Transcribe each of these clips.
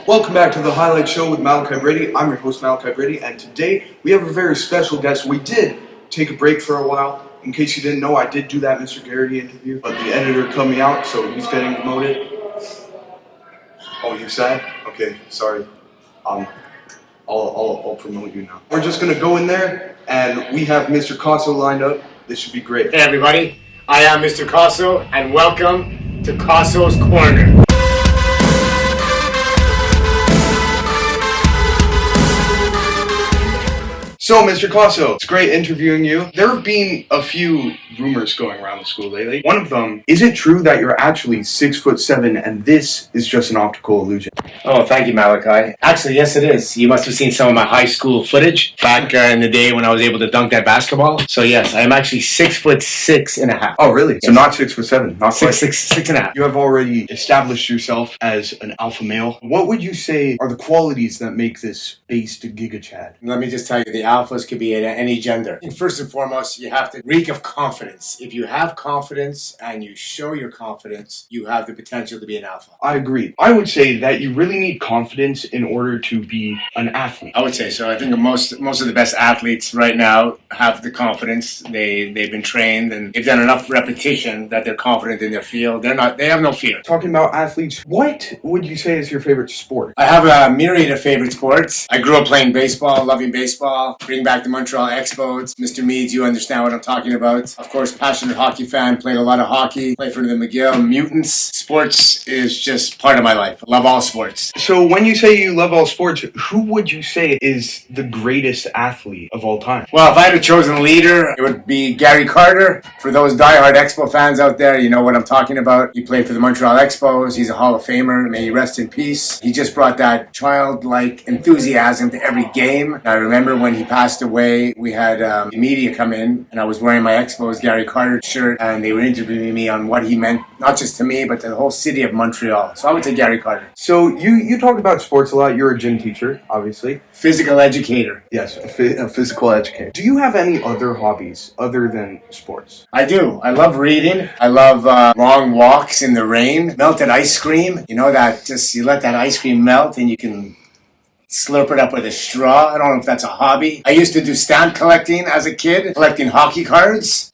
Welcome back to the Highlight Show with Malachi Brady. I'm your host, Malachi Brady, and today we have a very special guest. We did take a break for a while. In case you didn't know, I did do that Mr. Garrity interview, but the editor cut me out, so he's getting promoted. Oh, you sad? Okay, sorry. I'll promote you now. We're just gonna go in there, and we have Mr. Kosow lined up. This should be great. Hey everybody, I am Mr. Kosow, and welcome to Kosow's Corner. So, Mr. Kosow, it's great interviewing you. There have been a few rumors going around the school lately. One of them, is it true that you're actually 6'7" and this is just an optical illusion? Oh, thank you, Malachi. Actually, yes, it is. You must have seen some of my high school footage back in the day when I was able to dunk that basketball. So yes, I am actually 6'6.5". Oh, really? Yes. So not 6'7", not quite. 6'6.5". You have already established yourself as an alpha male. What would you say are the qualities that make this base to Giga Chad? Let me just tell you, the alphas could be at any gender. And first and foremost, you have to reek of confidence. If you have confidence and you show your confidence, you have the potential to be an alpha. I agree. I would say that you really need confidence in order to be an athlete. I would say so. I think most of the best athletes right now have the confidence. They've been trained and they've done enough repetition that they're confident in their field. They have no fear. Talking about athletes, what would you say is your favorite sport? I have a myriad of favorite sports. I grew up playing baseball, loving baseball. Bring back the Montreal Expos. Mr. Meads, you understand what I'm talking about. Of course, passionate hockey fan, played a lot of hockey, played for the McGill Mutants. Sports is just part of my life. I love all sports. So when you say you love all sports, who would you say is the greatest athlete of all time? Well, if I had a chosen leader, it would be Gary Carter. For those diehard Expo fans out there, you know what I'm talking about. He played for the Montreal Expos. He's a Hall of Famer. May he rest in peace. He just brought that childlike enthusiasm to every game. I remember when he passed away, we had the media come in, and I was wearing my Expos Gary Carter shirt, and they were interviewing me on what he meant, not just to me, but to the whole city of Montreal. So I would say Gary Carter. So you talk about sports a lot. You're a gym teacher, obviously. Physical educator. Yes, a physical educator. Do you have any other hobbies other than sports? I do. I love reading. I love long walks in the rain. Melted ice cream. You know that you let that ice cream melt and you can slurp it up with a straw. I don't know if that's a hobby. I used to do stamp collecting as a kid, collecting hockey cards.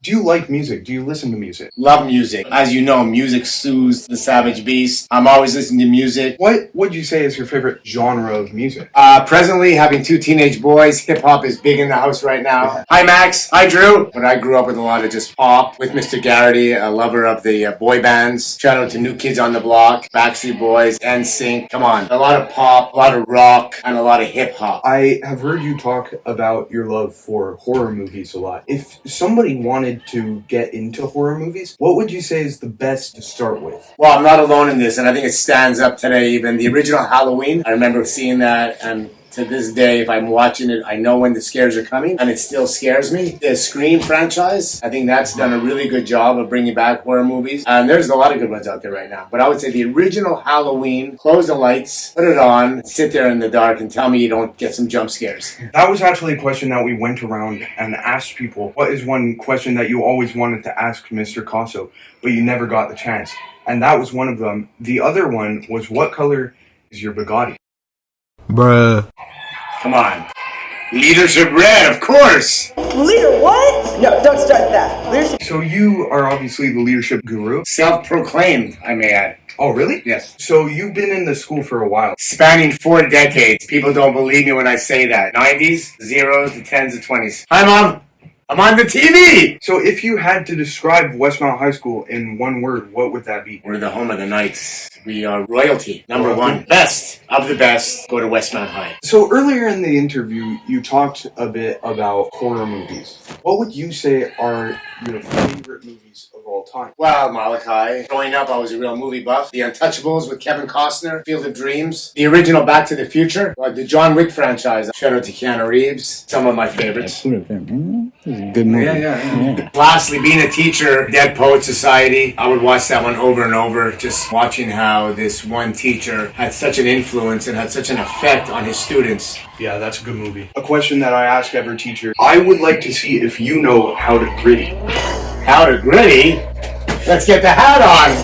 Do you like music? Do you listen to music? Love music. As you know, music soothes the savage beast. I'm always listening to music. What would you say is your favorite genre of music? Presently, having two teenage boys, hip-hop is big in the house right now. Yeah. Hi, Max. Hi, Drew. But I grew up with a lot of just pop. With Mr. Garrity, a lover of the boy bands. Shout out to New Kids on the Block, Backstreet Boys, NSYNC. Come on. A lot of pop, a lot of rock, and a lot of hip-hop. I have heard you talk about your love for horror movies a lot. If somebody wanted to get into horror movies, what would you say is the best to start with? Well, I'm not alone in this, and I think it stands up today. Even the original Halloween, I remember seeing that, and to this day, if I'm watching it, I know when the scares are coming, and it still scares me. The Scream franchise, I think that's done a really good job of bringing back horror movies, and there's a lot of good ones out there right now. But I would say the original Halloween, close the lights, put it on, sit there in the dark, and tell me you don't get some jump scares. That was actually a question that we went around and asked people. What is one question that you always wanted to ask Mr. Kosow, but you never got the chance? And that was one of them. The other one was, what color is your Bugatti? Bruh. Come on. Leadership red, of course. Leader what? No, don't start that. Leadership. So you are obviously the leadership guru. Self-proclaimed, I may add. Oh, really? Yes. So you've been in the school for a while. Spanning 4 decades. People don't believe me when I say that. 90s, zeros, the 10s, the 20s. Hi, Mom. I'm on the TV! So if you had to describe Westmount High School in one word, what would that be? We're the home of the Knights. We are royalty. Number one. Best of the best. Go to Westmount High. So earlier in the interview, you talked a bit about horror movies. What would you say are your favorite movies of all time? Well, Malachi, growing up, I was a real movie buff. The Untouchables with Kevin Costner, Field of Dreams, the original Back to the Future, the John Wick franchise. Shout out to Keanu Reeves. Some of my favorites. Good movie. Yeah. Lastly, being a teacher, Dead Poet Society, I would watch that one over and over, just watching how this one teacher had such an influence and had such an effect on his students. Yeah, that's a good movie. A question that I ask every teacher. I would like to see if you know how to gritty. How to gritty? Let's get the hat on.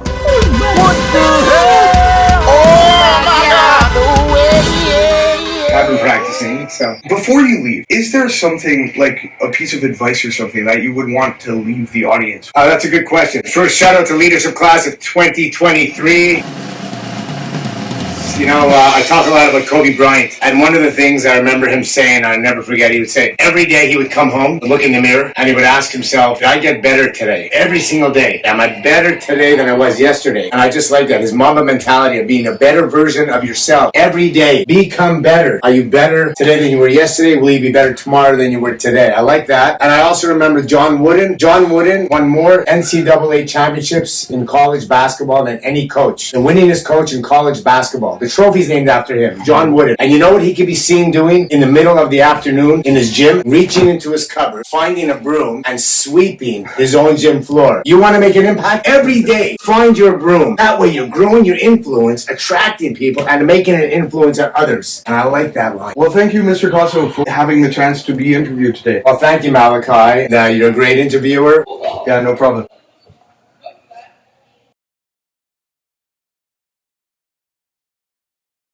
What the hell? Oh my so. Before you leave, is there something like a piece of advice or something that you would want to leave the audience? That's a good question. First, shout out to leadership class of 2023. You know, I talk a lot about Kobe Bryant, and one of the things I remember him saying, I'll never forget, he would say, every day he would come home, look in the mirror, and he would ask himself, did I get better today? Every single day. Am I better today than I was yesterday? And I just like that, his Mamba mentality of being a better version of yourself. Every day, become better. Are you better today than you were yesterday? Will you be better tomorrow than you were today? I like that. And I also remember John Wooden. John Wooden won more NCAA championships in college basketball than any coach. The winningest coach in college basketball. The trophy's named after him, John Wooden. And you know what he could be seen doing in the middle of the afternoon in his gym? Reaching into his cupboard, finding a broom, and sweeping his own gym floor. You want to make an impact? Every day, find your broom. That way you're growing your influence, attracting people, and making an influence on others. And I like that line. Well, thank you, Mr. Kosow, for having the chance to be interviewed today. Well, thank you, Malachi. You're a great interviewer. Yeah, no problem.